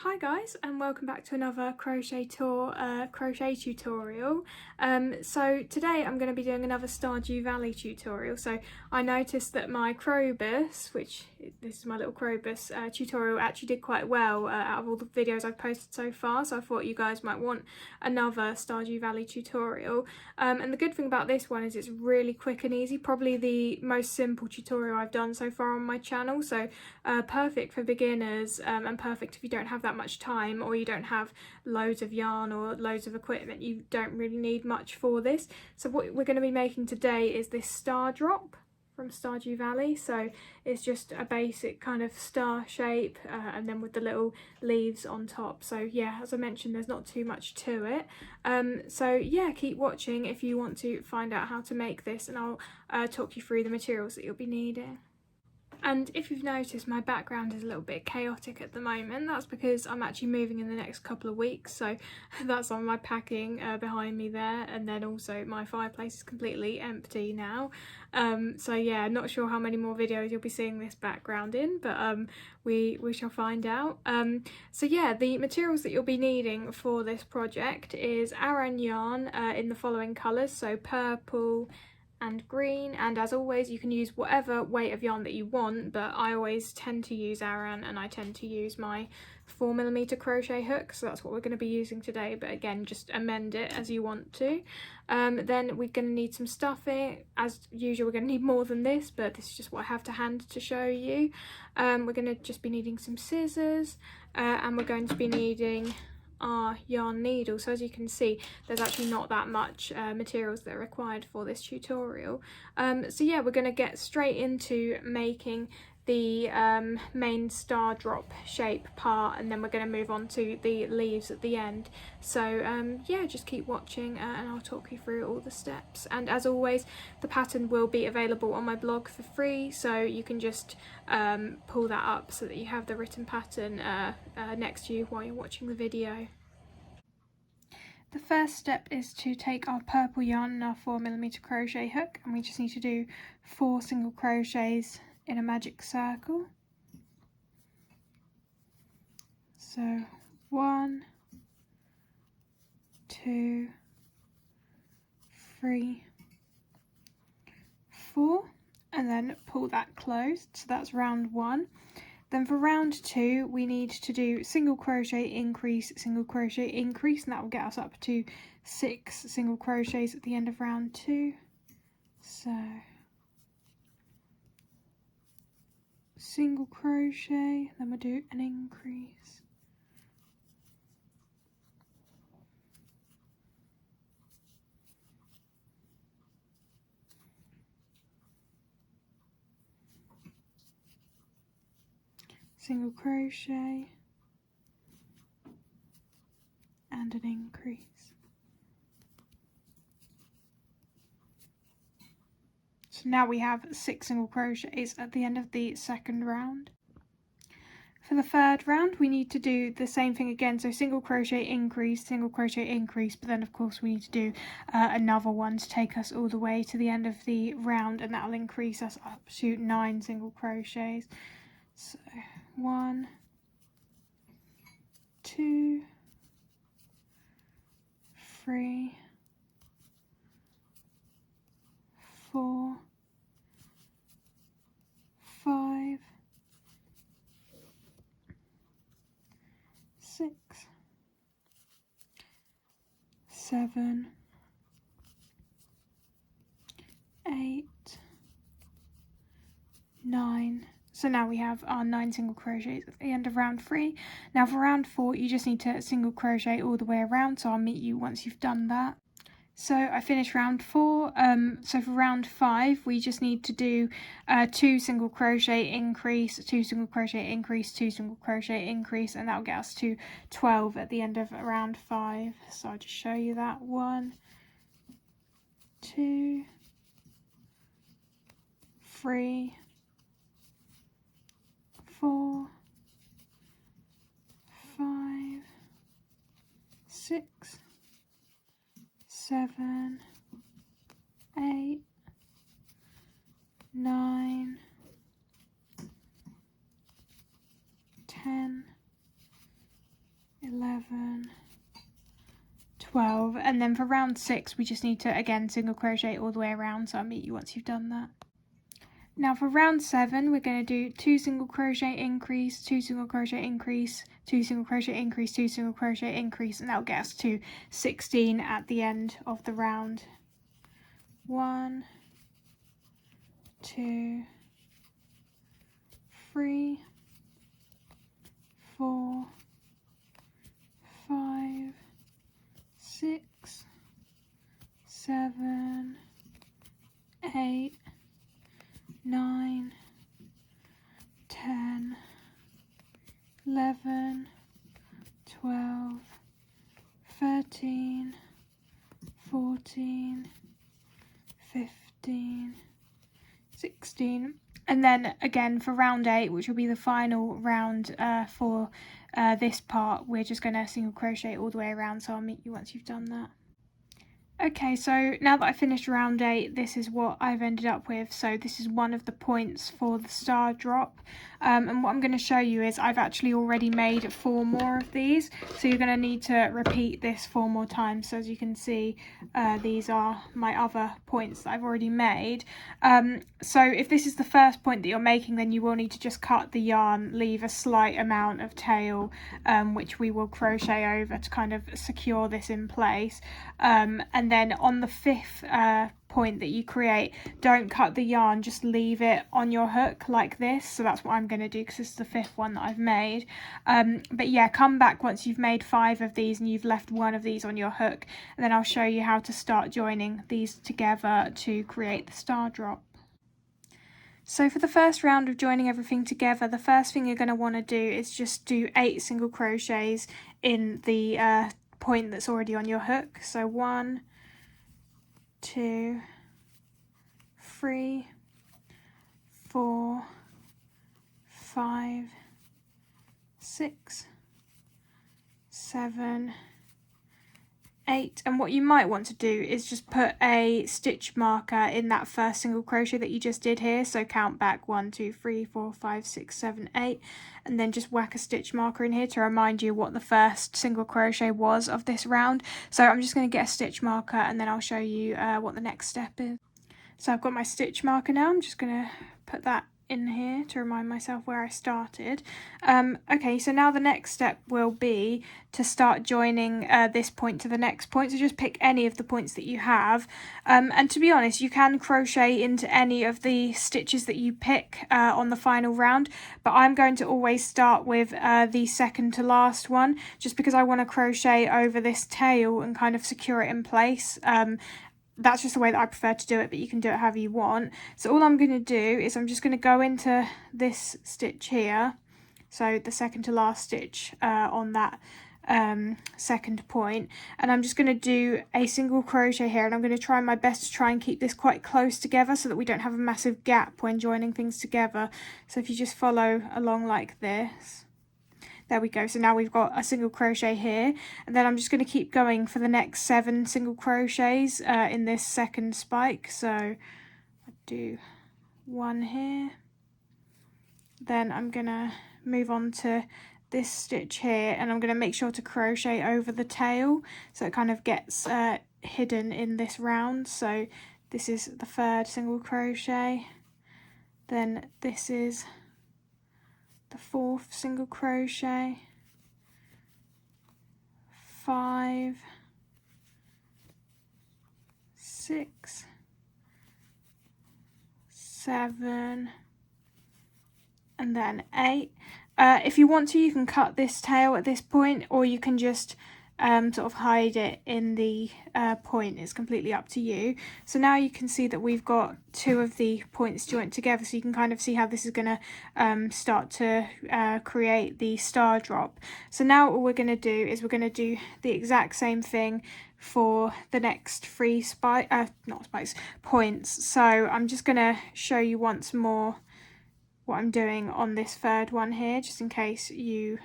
Hi guys, and welcome back to another crochet tutorial. So today I'm going to be doing another Stardew Valley tutorial. So I noticed that my Crowbus, this is my little Crowbus tutorial, actually did quite well out of all the videos I've posted so far. So I thought you guys might want another Stardew Valley tutorial. And the good thing about this one is it's really quick and easy. Probably the most simple tutorial I've done so far on my channel. So perfect for beginners and perfect if you don't have that much time or you don't have loads of yarn or loads of equipment. You don't really need much for this. So what we're going to be making today is this Stardrop from Stardew Valley. So it's just a basic kind of star shape and then with the little leaves on top. So yeah, as I mentioned, there's not too much to it. So yeah, keep watching if you want to find out how to make this, and I'll talk you through the materials that you'll be needing. And if you've noticed, my background is a little bit chaotic at the moment. That's because I'm actually moving in the next couple of weeks, so that's on my packing behind me there, and then also my fireplace is completely empty now. So yeah, not sure how many more videos you'll be seeing this background in, but we shall find out. So yeah, the materials that you'll be needing for this project is aran yarn in the following colours, so purple and green, and as always you can use whatever weight of yarn that you want, but I always tend to use aran and I tend to use my 4mm crochet hook, so that's what we're going to be using today, but again just amend it as you want to. Then we're going to need some stuffing. As usual, we're going to need more than this, but this is just what I have to hand to show you. We're going to just be needing some scissors, and we're going to be needing our yarn needle. So as you can see, there's actually not that much materials that are required for this tutorial. So yeah, we're going to get straight into making the main star drop shape part, and then we're going to move on to the leaves at the end. So yeah, just keep watching and I'll talk you through all the steps. And as always, the pattern will be available on my blog for free, so you can just pull that up so that you have the written pattern next to you while you're watching the video. The first step is to take our purple yarn and our 4mm crochet hook, and we just need to do 4 single crochets in a magic circle. So 1, 2, 3, 4, and then pull that closed. So that's round 1. Then for round 2 we need to do single crochet increase, single crochet increase, and that will get us up to 6 single crochets at the end of round 2. So single crochet, then we'll do an increase, single crochet and an increase. So now we have 6 single crochets at the end of the second round. For the third round we need to do the same thing again, so single crochet increase, but then of course we need to do another one to take us all the way to the end of the round, and that will increase us up to 9 single crochets. So 1, 2, 3, 4, 5, 6, 7, 8, 9. So now we have our 9 single crochets at the end of round 3. Now for round 4 you just need to single crochet all the way around, so I'll meet you once you've done that. So I finished round 4. So for round 5 we just need to do 2 single crochet increase, 2 single crochet increase, 2 single crochet increase, and that will get us to 12 at the end of round 5. So I'll just show you that. 1, 2, 3, 4, 5, 6, 7, 8, 9, 10, 12, and then for round 6 we just need to again single crochet all the way around, so I'll meet you once you've done that. Now for round 7 we're going to do 2 single crochet increase, 2 single crochet increase, 2 single crochet increase, 2 single crochet increase, and that'll get us to 16 at the end of the round. 1, 2, 3, 4, 5, 6, 7, 8, 9, 10, 11, 12, 13, 14, 15, 16, and then again for round 8, which will be the final round for this part, we're just going to single crochet all the way around, so I'll meet you once you've done that. Okay, so now that I finished round 8, this is what I've ended up with. So this is one of the points for the Stardrop. And what I'm going to show you is I've actually already made 4 more of these. So you're going to need to repeat this 4 more times. So as you can see, these are my other points that I've already made. So if this is the first point that you're making, then you will need to just cut the yarn, leave a slight amount of tail, which we will crochet over to kind of secure this in place. And then on the 5th point that you create, don't cut the yarn, just leave it on your hook like this. So that's what I'm going to do, because this is the 5th one that I've made. But yeah, come back once you've made 5 of these and you've left 1 of these on your hook, and then I'll show you how to start joining these together to create the Stardrop. So for the first round of joining everything together, the first thing you're going to want to do is just do 8 single crochets in the point that's already on your hook. So 1, 2, 3, 4, 5, 6, 7, 8, and what you might want to do is just put a stitch marker in that first single crochet that you just did here. So count back 1, 2, 3, 4, 5, 6, 7, 8, and then just whack a stitch marker in here to remind you what the first single crochet was of this round. So I'm just going to get a stitch marker and then I'll show you what the next step is. So I've got my stitch marker now. I'm just going to put that in here to remind myself where I started. Okay, so now the next step will be to start joining this point to the next point. So just pick any of the points that you have, and to be honest, you can crochet into any of the stitches that you pick on the final round, but I'm going to always start with the second to last one, just because I want to crochet over this tail and kind of secure it in place. That's just the way that I prefer to do it, but you can do it however you want. So all I'm going to do is I'm just going to go into this stitch here, so the second to last stitch on that second point, and I'm just going to do a single crochet here, and I'm going to try my best to try and keep this quite close together so that we don't have a massive gap when joining things together. So if you just follow along like this. There we go. So now we've got a single crochet here, and then I'm just going to keep going for the next 7 single crochets in this second spike. So I do 1 here, then I'm going to move on to this stitch here, and I'm going to make sure to crochet over the tail so it kind of gets hidden in this round. So this is the 3rd single crochet, then this is the 4th single crochet, 5, 6, 7, and then 8. If you want to, you can cut this tail at this point, or you can just sort of hide it in the point. It's completely up to you. So now you can see that we've got 2 of the points joined together, so you can kind of see how this is going to start to create the Stardrop. So now all we're going to do is we're going to do the exact same thing for the next 3 points. So I'm just going to show you once more what I'm doing on this 3rd one here, just in case you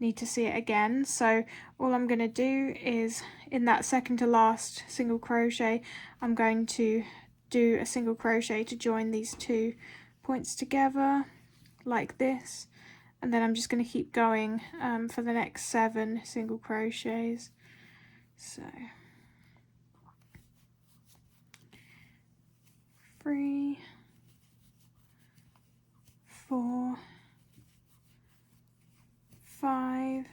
need to see it again. So all I'm going to do is in that second to last single crochet, I'm going to do a single crochet to join these 2 points together like this, and then I'm just going to keep going for the next 7 single crochets. So 3, 4, 5,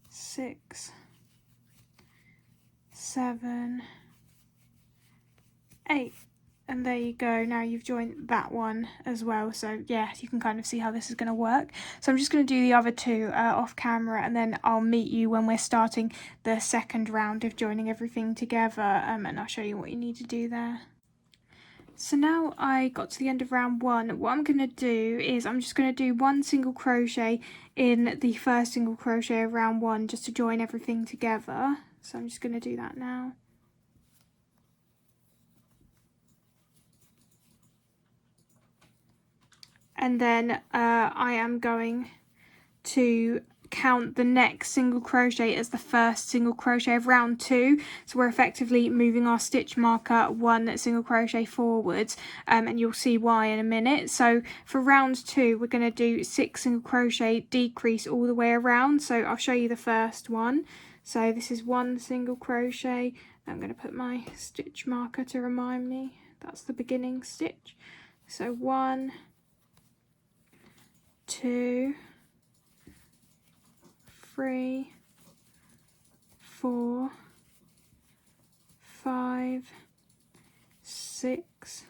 6, 7, 8. And there you go, now you've joined that one as well. So yeah, you can kind of see how this is going to work. So I'm just going to do the other two off camera, and then I'll meet you when we're starting the second round of joining everything together, and I'll show you what you need to do there. So now I got to the end of round 1. What I'm going to do is I'm just going to do 1 single crochet in the first single crochet of round 1 just to join everything together. So I'm just going to do that now. And then I am going to count the next single crochet as the first single crochet of round 2. So we're effectively moving our stitch marker 1 single crochet forwards, and you'll see why in a minute. So for round 2 we're going to do 6 single crochet decrease all the way around. So I'll show you the first one. So this is 1 single crochet. I'm going to put my stitch marker to remind me that's the beginning stitch. So 1, 2, 3, 4, 5, 6,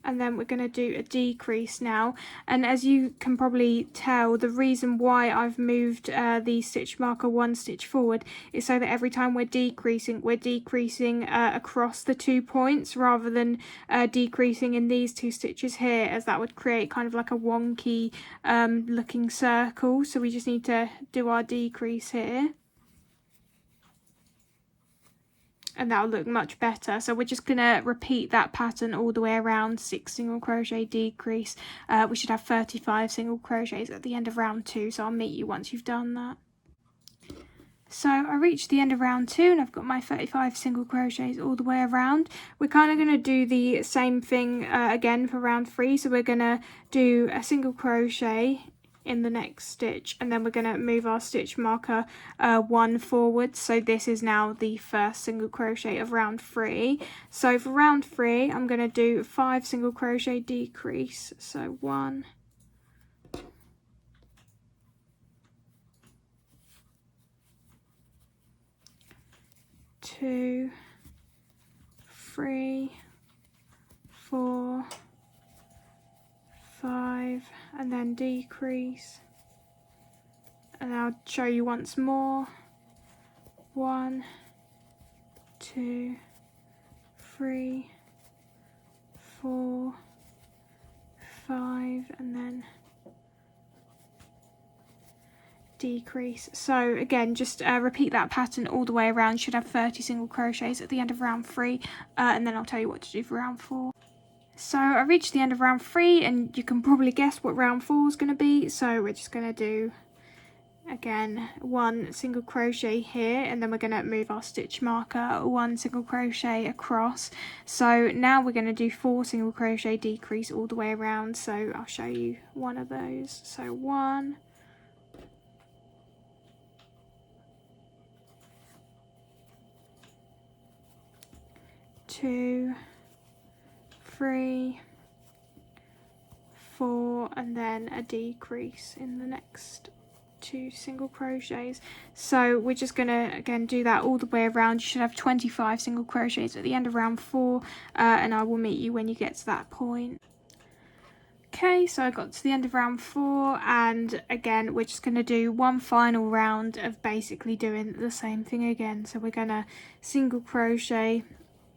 and then we're going to do a decrease now. And as you can probably tell, the reason why I've moved the stitch marker 1 stitch forward is so that every time we're decreasing across the 2 points rather than decreasing in these 2 stitches here, as that would create kind of like a wonky looking circle. So we just need to do our decrease here, and that'll look much better. So we're just gonna repeat that pattern all the way around. 6 single crochet decrease. We should have 35 single crochets at the end of round 2, so I'll meet you once you've done that. So I reached the end of round 2 and I've got my 35 single crochets all the way around. We're kind of going to do the same thing again for round 3. So we're going to do a single crochet in the next stitch, and then we're going to move our stitch marker 1 forward. So this is now the first single crochet of round 3. So for round 3 I'm going to do 5 single crochet decrease. So 1, 2, 3, 4, 5, and then decrease. And I'll show you once more. 1, 2, 3, 4, 5, and then decrease. So again, just repeat that pattern all the way around. You should have 30 single crochets at the end of round 3, and then I'll tell you what to do for round 4. So I reached the end of round 3, and you can probably guess what round 4 is going to be. So we're just going to do, again, 1 single crochet here, and then we're going to move our stitch marker 1 single crochet across. So now we're going to do 4 single crochet decrease all the way around. So I'll show you one of those. So 1, 2, 3, 4, and then a decrease in the next 2 single crochets. So we're just going to again do that all the way around. You should have 25 single crochets at the end of round 4, and I will meet you when you get to that point. Okay, so I got to the end of round 4, and again we're just going to do one final round of basically doing the same thing again. So we're going to single crochet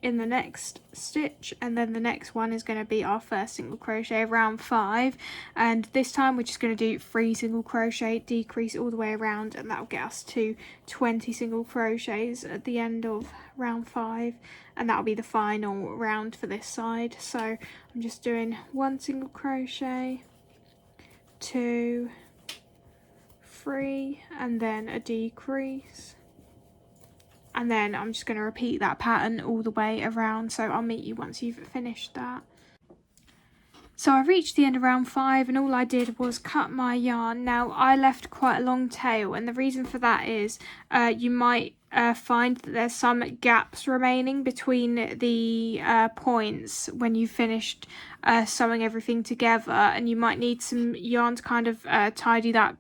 in the next stitch, and then the next one is going to be our first single crochet of round 5, and this time we're just going to do 3 single crochet decrease all the way around, and that will get us to 20 single crochets at the end of round 5, and that will be the final round for this side. So I'm just doing 1 single crochet, 2, 3, and then a decrease. And then I'm just going to repeat that pattern all the way around, so I'll meet you once you've finished that. So I reached the end of round 5 and all I did was cut my yarn. Now I left quite a long tail, and the reason for that is you might find that there's some gaps remaining between the points when you've finished sewing everything together, and you might need some yarn to kind of tidy that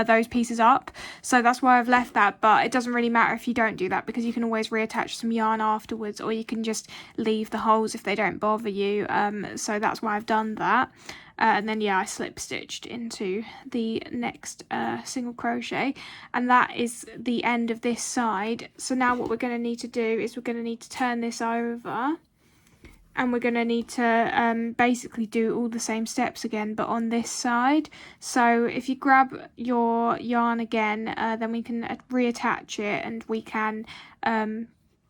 those pieces up. So that's why I've left that, but it doesn't really matter if you don't do that, because you can always reattach some yarn afterwards, or you can just leave the holes if they don't bother you. So that's why I've done that. And then I slip stitched into the next single crochet, and that is the end of this side. So now what we're going to need to do is we're going to need to turn this over, and we're going to need to basically do all the same steps again, but on this side. So if you grab your yarn again, then we can reattach it, and we can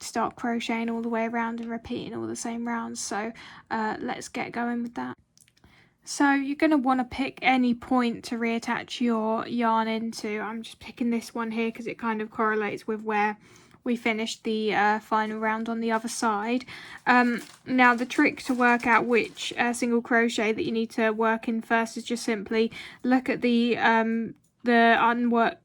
start crocheting all the way around and repeating all the same rounds. So let's get going with that. So you're going to want to pick any point to reattach your yarn into. I'm just picking this one here because it kind of correlates with where we finished the final round on the other side. Now the trick to work out which single crochet that you need to work in first is just simply look at the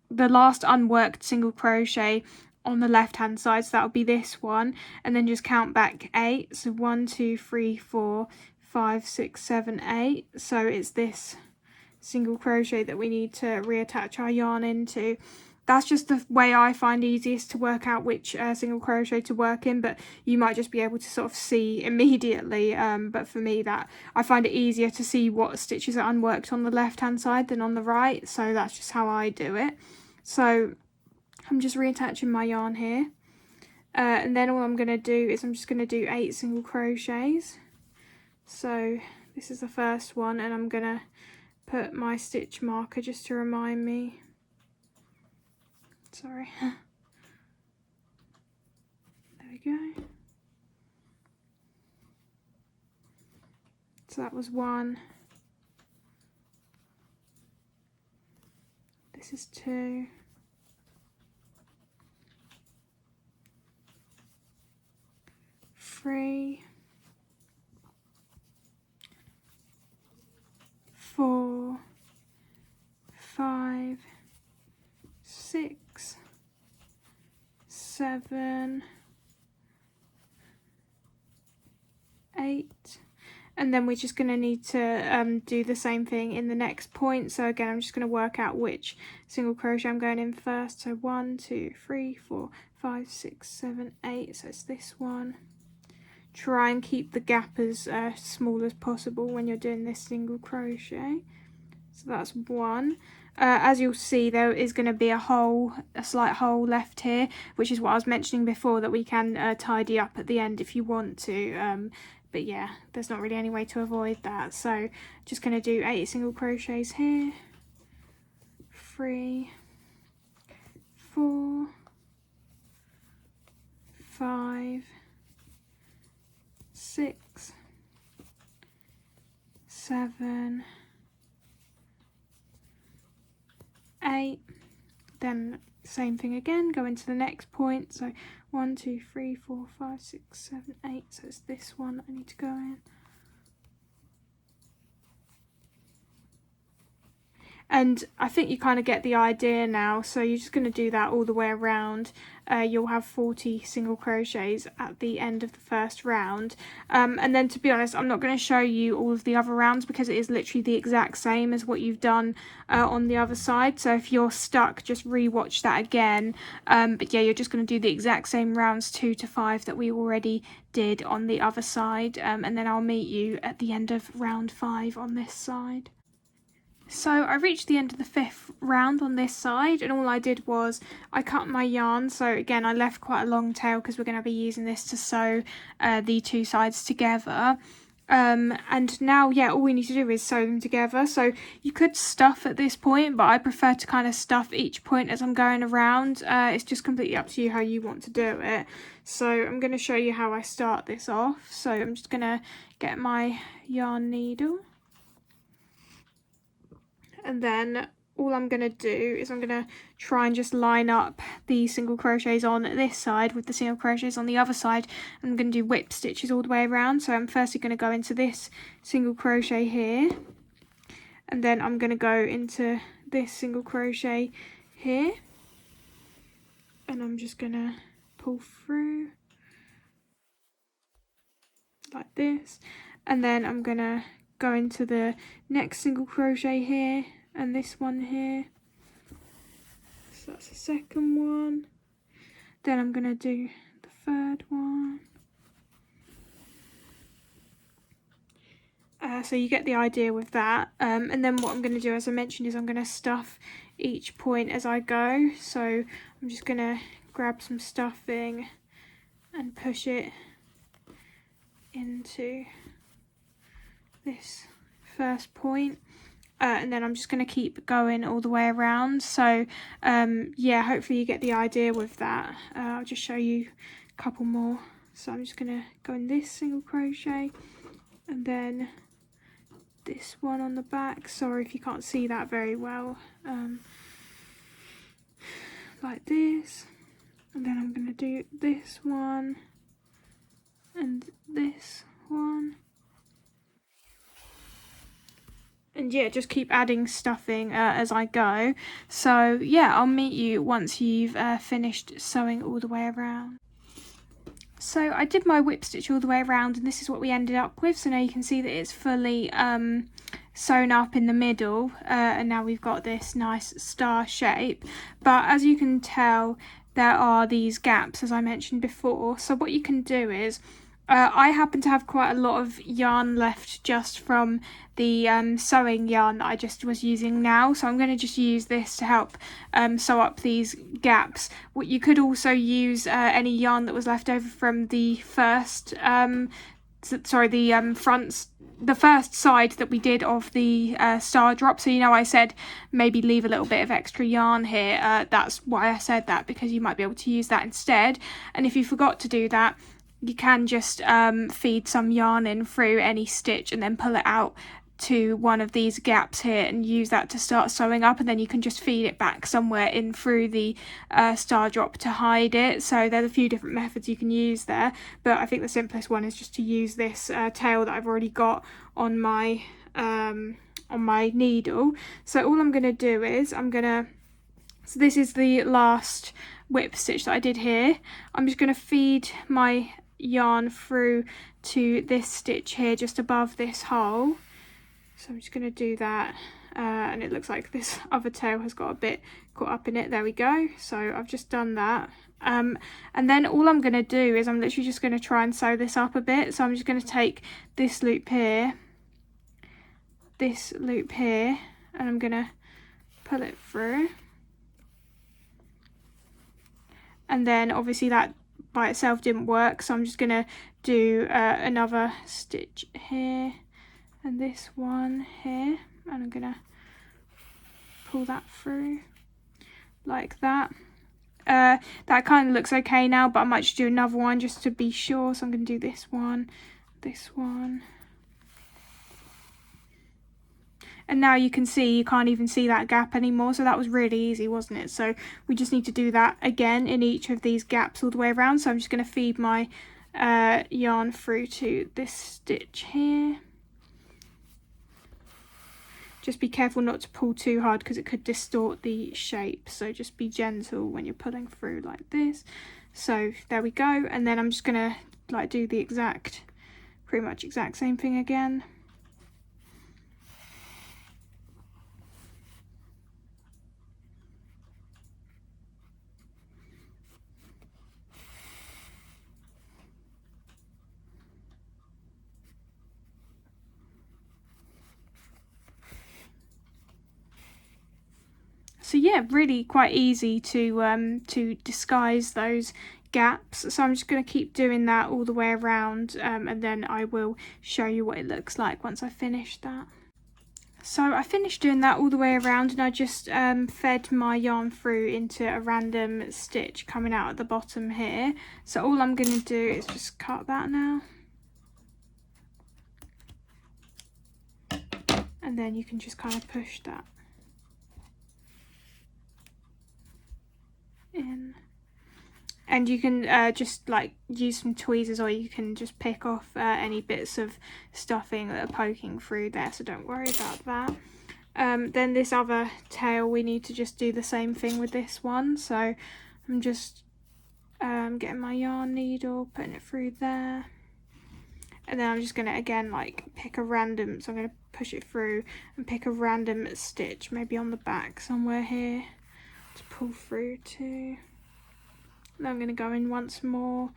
last unworked single crochet on the left hand side, so that'll be this one, and then just count back 8. So 1 2 3 4 5 6 7 8. So it's this single crochet that we need to reattach our yarn into. That's just the way I find easiest to work out which single crochet to work in, but you might just be able to sort of see immediately. But for me, that I find it easier to see what stitches are unworked on the left hand side than on the right, so that's just how I do it. So I'm just reattaching my yarn here, and then all I'm going to do is I'm just going to do 8 single crochets. So this is the first one, and I'm going to put my stitch marker just to remind me. Sorry. There we go. So that was 1. This is 2. 3. 4. 5. 6. 7. 8. And then we're just going to need to do the same thing in the next point. So again, I'm just going to work out which single crochet I'm going in first. So 1 2 3 4 5 6 7 8. So it's this one. Try and keep the gap as small as possible when you're doing this single crochet. So that's 1. As you'll see, there is going to be a slight hole left here, which is what I was mentioning before, that we can tidy up at the end if you want to. But yeah, there's not really any way to avoid that. So just going to do 8 single crochets here. 3, 4, 5, 6, 7, 8. Then same thing again, go into the next point. So 1 2 3 4 5 6 7 8. So it's this one that I need to go in. And I think you kind of get the idea now, so you're just going to do that all the way around. You'll have 40 single crochets at the end of the first round. And then, to be honest, I'm not going to show you all of the other rounds because it is literally the exact same as what you've done on the other side. So if you're stuck, just re-watch that again. But yeah, you're just going to do the exact same rounds 2 to 5 that we already did on the other side. And then I'll meet you at the end of round 5 on this side. So I reached the end of the 5th round on this side, and all I did was I cut my yarn. So again, I left quite a long tail because we're going to be using this to sew the 2 sides together. And now, yeah, all we need to do is sew them together. So you could stuff at this point, but I prefer to kind of stuff each point as I'm going around. It's just completely up to you how you want to do it. So I'm going to show you how I start this off. So I'm just going to get my yarn needle. And then all I'm going to do is I'm going to try and just line up the single crochets on this side with the single crochets on the other side. I'm going to do whip stitches all the way around. So I'm firstly going to go into this single crochet here, and then I'm going to go into this single crochet here, and I'm just going to pull through like this, and then I'm going to go into the next single crochet here and this one here. So that's the second one. Then I'm going to do the third one. So you get the idea with that. And then what I'm going to do, as I mentioned, is I'm going to stuff each point as I go. So I'm just going to grab some stuffing and push it into this first point. And then I'm just going to keep going all the way around. So yeah, hopefully you get the idea with that. I'll just show you a couple more. So I'm just going to go in this single crochet and then this one on the back. Sorry if you can't see that very well. Like this, and then I'm going to do this one and this one. And yeah, just keep adding stuffing as I go. So yeah, I'll meet you once you've finished sewing all the way around. So I did my whip stitch all the way around, and this is what we ended up with. So now you can see that it's fully sewn up in the middle, and now we've got this nice star shape. But as you can tell, there are these gaps, as I mentioned before. So what you can do is, I happen to have quite a lot of yarn left just from the sewing yarn that I just was using now, so I'm going to just use this to help sew up these gaps. What you could also use any yarn that was left over from the first the first side that we did of the Stardrop. So you know, I said maybe leave a little bit of extra yarn here. That's why I said that, because you might be able to use that instead. And if you forgot to do that, you can just feed some yarn in through any stitch and then pull it out to one of these gaps here and use that to start sewing up, and then you can just feed it back somewhere in through the Stardrop to hide it. So there's a few different methods you can use there, but I think the simplest one is just to use this tail that I've already got on my needle. So all I'm going to do is so this is the last whip stitch that I did here. I'm just going to feed my yarn through to this stitch here just above this hole. So I'm just going to do that, and it looks like this other tail has got a bit caught up in it. There we go. So I've just done that, and then all I'm going to do is I'm literally just going to try and sew this up a bit. So I'm just going to take this loop here, and I'm going to pull it through. And then obviously that by itself didn't work, so I'm just going to do another stitch here and this one here, and I'm going to pull that through like that. That kind of looks okay now, but I might just do another one just to be sure. So I'm going to do this one, and now you can see you can't even see that gap anymore. So that was really easy, wasn't it? So we just need to do that again in each of these gaps all the way around. So I'm just going to feed my yarn through to this stitch here. Just be careful not to pull too hard because it could distort the shape. So just be gentle when you're pulling through like this. So there we go. And then I'm just going to like do the pretty much exact same thing again. So yeah, really quite easy to disguise those gaps. So I'm just going to keep doing that all the way around, and then I will show you what it looks like once I finish that. So I finished doing that all the way around, and I just fed my yarn through into a random stitch coming out at the bottom here. So all I'm going to do is just cut that now. And then you can just kind of push that And you can just like use some tweezers, or you can just pick off any bits of stuffing that are poking through there, so don't worry about that. Then this other tail, we need to just do the same thing with this one. So I'm just getting my yarn needle, putting it through there, and then I'm just gonna again like pick a random, so I'm gonna push it through and pick a random stitch, maybe on the back somewhere here, to pull through to. Then I'm gonna go in once more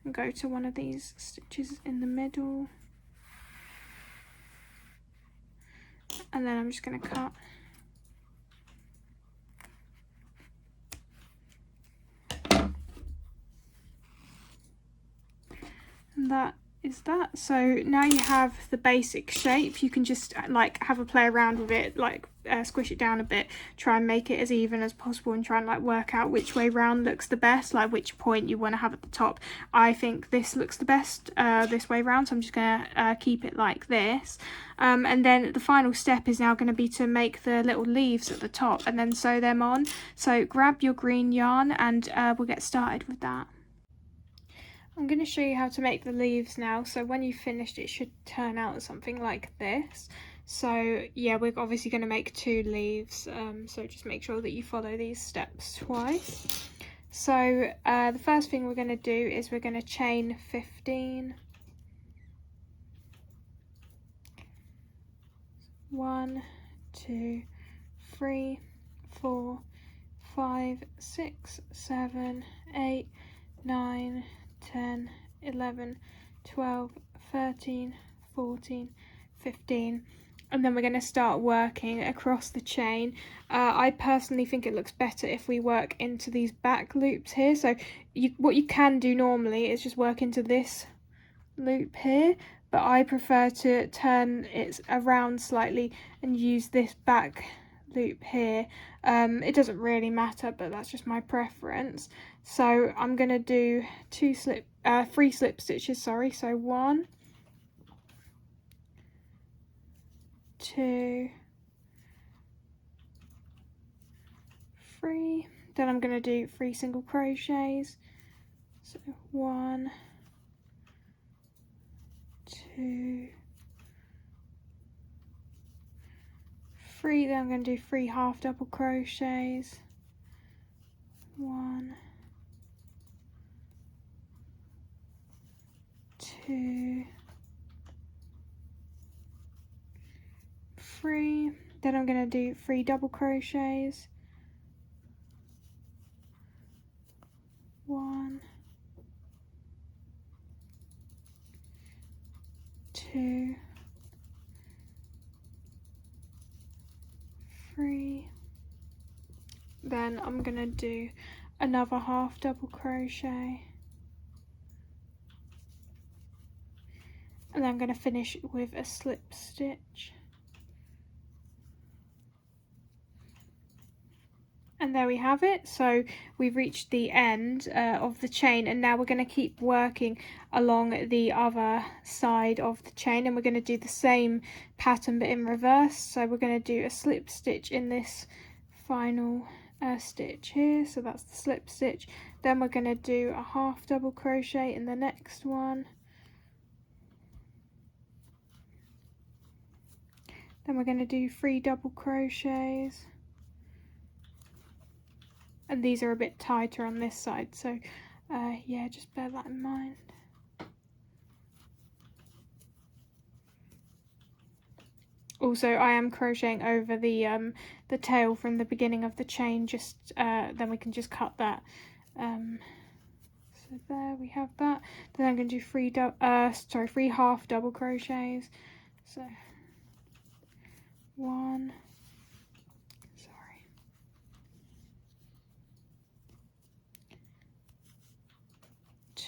and go to one of these stitches in the middle, and then I'm just gonna cut. And that is that. So now you have the basic shape. You can just like have a play around with it, like squish it down a bit, try and make it as even as possible, and try and like work out which way round looks the best, like which point you want to have at the top. I think this looks the best this way round, so I'm just gonna keep it like this. And then the final step is now going to be to make the little leaves at the top and then sew them on. So grab your green yarn and we'll get started with that. I'm going to show you how to make the leaves now. So when you've finished, it should turn out something like this. So yeah, we're obviously going to make 2 leaves, so just make sure that you follow these steps twice. So the first thing we're going to do is we're going to chain 15. 1, 2, 3, 4, 5, 6, 7, 8, 9, 10, 11, 12, 13, 14, 15. And then we're going to start working across the chain. I personally think it looks better if we work into these back loops here. So what you can do normally is just work into this loop here, but I prefer to turn it around slightly and use this back loop here. It doesn't really matter, but that's just my preference. So I'm going to do 3 slip stitches, sorry. So 1, 2, 3. Then I'm going to do 3 single crochets. So 1, 2, 3. Then I'm going to do 3 half double crochets. 1, 2, 3. Then I'm going to do 3 double crochets. 1, 2, 3. Then I'm going to do another half double crochet. And then I'm going to finish with a slip stitch. And there we have it. So we've reached the end of the chain, and now we're going to keep working along the other side of the chain, and we're going to do the same pattern but in reverse. So we're going to do a slip stitch in this final stitch here, so that's the slip stitch. Then we're going to do a half double crochet in the next one. Then we're going to do 3 double crochets. And these are a bit tighter on this side, so yeah, just bear that in mind. Also, I am crocheting over the tail from the beginning of the chain, just then we can just cut that. So there we have that. Then I'm going to do 3 half double crochets. So 1.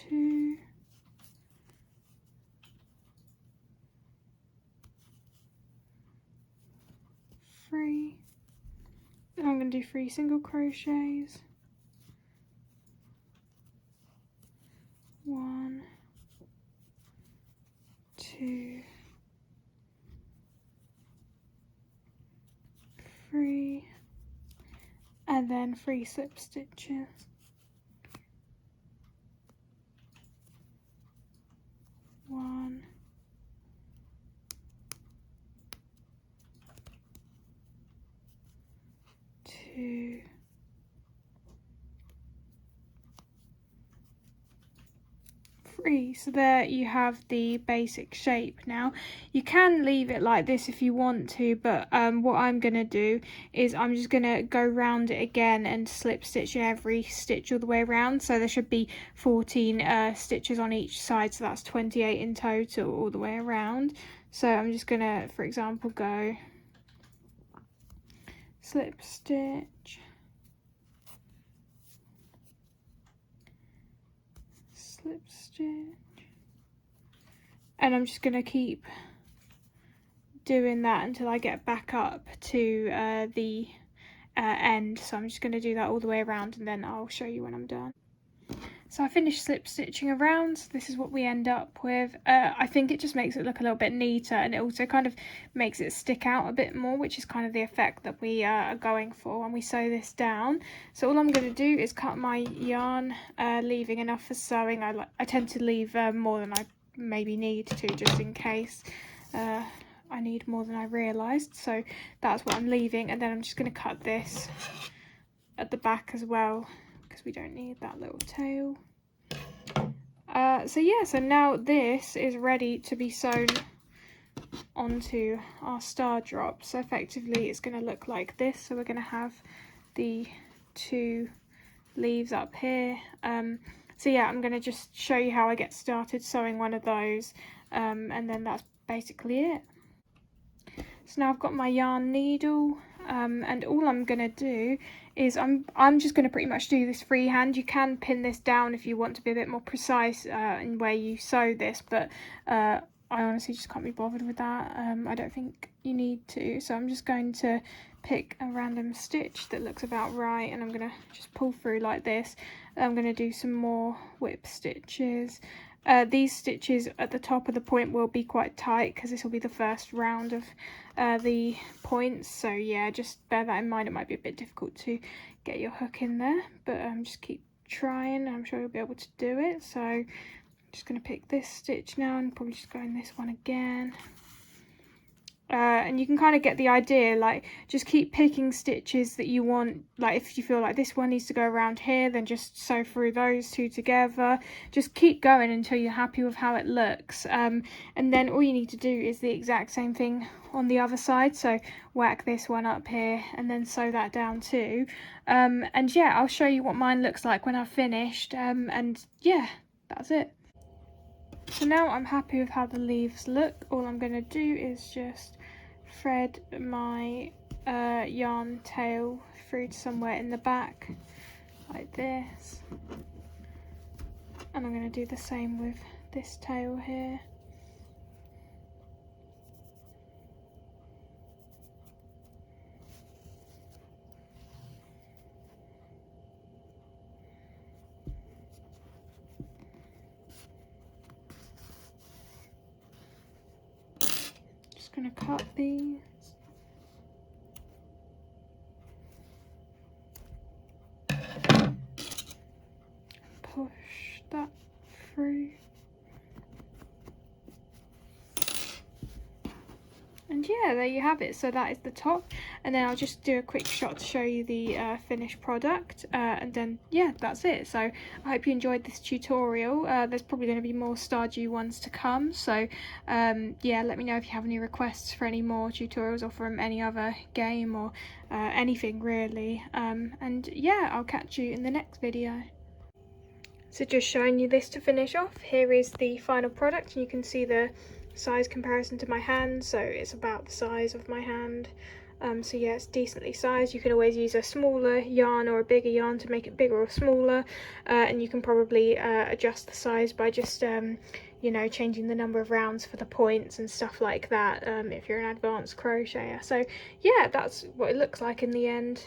2, 3. Then I'm going to do 3 single crochets. 1, 2, 3, and then 3 slip stitches. 1, 2, 3. So there you have the basic shape. Now you can leave it like this if you want to, but what I'm going to do is I'm just going to go round it again and slip stitch in every stitch all the way around. So there should be 14 stitches on each side, so that's 28 in total all the way around. So I'm just going to, for example, go slip stitch, slip stitch, and I'm just going to keep doing that until I get back up to the end. So I'm just going to do that all the way around, and then I'll show you when I'm done. So I finished slip stitching around, so this is what we end up with. I think it just makes it look a little bit neater, and it also kind of makes it stick out a bit more, which is kind of the effect that we are going for when we sew this down. So all I'm going to do is cut my yarn, leaving enough for sewing. I tend to leave more than I maybe need to, just in case I need more than I realised. So that's what I'm leaving, and then I'm just going to cut this at the back as well, because we don't need that little tail. So yeah, so now this is ready to be sewn onto our Stardrop. So effectively it's going to look like this. So we're going to have the 2 leaves up here. So yeah, I'm going to just show you how I get started sewing one of those, and then that's basically it. So now I've got my yarn needle, and all I'm going to do is I'm just going to pretty much do this freehand. You can pin this down if you want to be a bit more precise in where you sew this, but I honestly just can't be bothered with that. I don't think you need to. So I'm just going to pick a random stitch that looks about right, and I'm going to just pull through like this. I'm going to do some more whip stitches. These stitches at the top of the point will be quite tight because this will be the first round of the points, so yeah, just bear that in mind. It might be a bit difficult to get your hook in there, but just keep trying. I'm sure you'll be able to do it. So I'm just going to pick this stitch now and probably just go in this one again. And you can kind of get the idea, like just keep picking stitches that you want. Like if you feel like this one needs to go around here, then just sew through those 2 together. Just keep going until you're happy with how it looks, and then all you need to do is the exact same thing on the other side. So whack this one up here and then sew that down too, and yeah, I'll show you what mine looks like when I've finished, and yeah, that's it. So now I'm happy with how the leaves look. All I'm going to do is just thread my yarn tail through to somewhere in the back like this, and I'm going to do the same with this tail here. Going to cut these, push that through, and yeah, there you have it. So that is the top, and then I'll just do a quick shot to show you the finished product, and then yeah, that's it. So I hope you enjoyed this tutorial. There's probably going to be more Stardew ones to come, so yeah, let me know if you have any requests for any more tutorials or from any other game or anything really, and yeah, I'll catch you in the next video. So just showing you this to finish off, here is the final product, and you can see the size comparison to my hand. So it's about the size of my hand, so yeah, it's decently sized. You can always use a smaller yarn or a bigger yarn to make it bigger or smaller, and you can probably adjust the size by just you know, changing the number of rounds for the points and stuff like that, if you're an advanced crocheter. So yeah, that's what it looks like in the end.